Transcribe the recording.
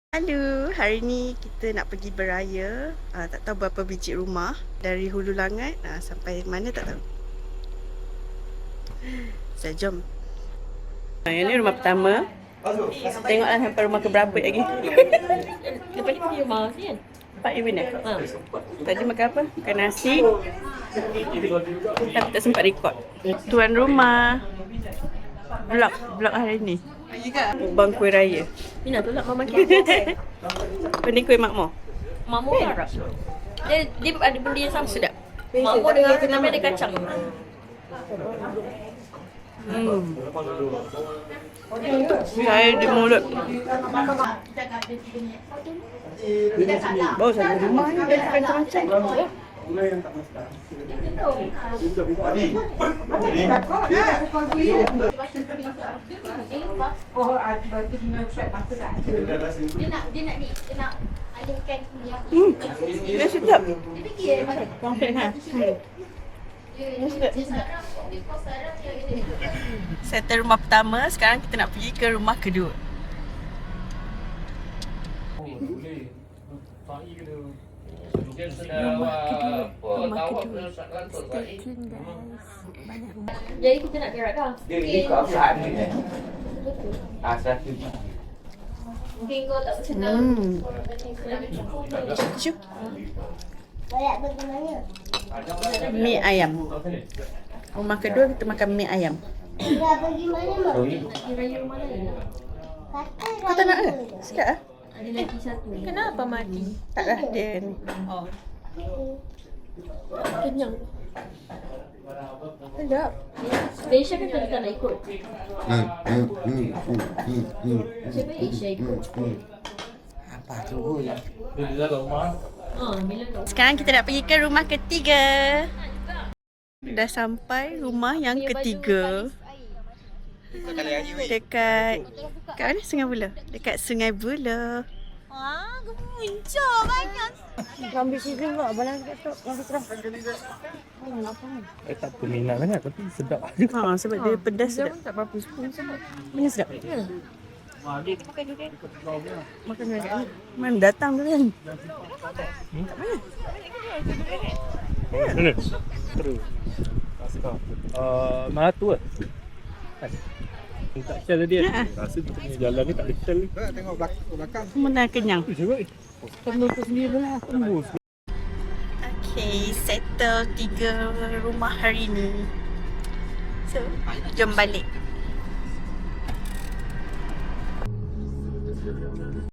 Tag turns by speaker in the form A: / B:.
A: Halo, hari ni kita nak pergi beraya. Tak tahu berapa biji rumah dari Hulu Langat sampai mana tak tahu. So, jom. Yang ni rumah pertama. Tengoklah sampai rumah keberapa lagi.
B: Lepas ni pergi rumah kan?
A: Pak Irwin Tadi makan apa? Makan nasi. Tapi tak sempat rekod. Tuan rumah. Vlog hari ni. Bang kuih raya.
B: Mina tolak mama kita.
A: Apa ni kuih makmur?
B: Makmur kan? Dia ada benda yang sama.
A: Sedap.
B: Makmur dengan tapi ada kacang.
A: Saya di mulut. Baru saya rumah ni dia macam-macam. Dia sedap. Settle rumah pertama, sekarang kita nak pergi ke rumah kedua. Rumah kedua. Stay tuned guys. Banyak rumah.
B: Jadi kita nak gerak dah. Mungkin kau tak bersenang.
A: Cuk. Mi ayam. Rumah kedua kita makan mi ayam.
B: Raya rumah lain.
A: Kau tak nak ke? Sikit lah.
B: Ada lagi satu.
C: Kenapa mati?
A: Taklah dia ni.
B: Kenyang.
C: Sedap.
B: Aisyah kan tadi tak nak ikut. Siapa Aisyah ikut?
A: Apa tu?
B: Bila kau.
A: Sekarang kita nak pergi ke rumah ketiga. Dah sampai rumah yang ketiga. Dekat mana? Sungai Buloh. Dekat Sungai Buloh.
C: Muncul banyak. Ambil season pula. Balang kat tu. Ambil terang.
D: Tak peminat sangat tapi sedap.
A: Sebab dia pedas sedap.
C: Tak apa-apa. Spoon sedap.
A: Mana sedap?
C: Makan durian.
A: Makan durian. Mana datang durian? Kat mana?
D: Mana? Terus. Mana tu lah. Tak shell dia. Rasa tu punya jalan ni tak ada shell ni.
E: Tengok belakang.
A: Mana kenyang?
D: Tembus tu sendiri lah. Tembus.
A: Okay, settle 3 rumah hari ni. So, jom balik.